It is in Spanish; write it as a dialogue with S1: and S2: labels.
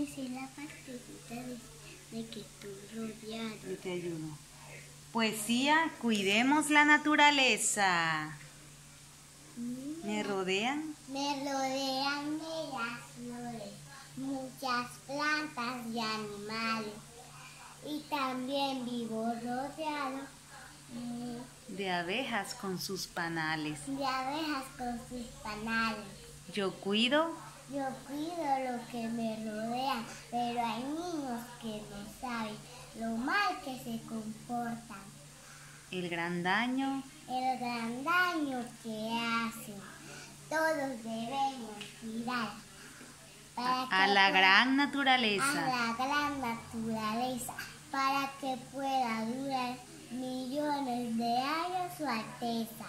S1: decir la partecita de que estoy rodeado.
S2: Yo te ayudo. Poesía, cuidemos la naturaleza. ¿Me rodean?
S1: Me rodean las flores, muchas plantas y animales. Y también vivo rodeado
S2: De abejas con sus panales.
S1: de abejas con sus panales.
S2: Yo cuido
S1: Yo cuido lo que me rodea, pero hay niños que no saben lo mal que se comportan,
S2: el gran daño.
S1: el gran daño que hacen. Todos debemos cuidar
S2: A la gran naturaleza.
S1: a la gran naturaleza para que pueda durar millones de años su Alteza.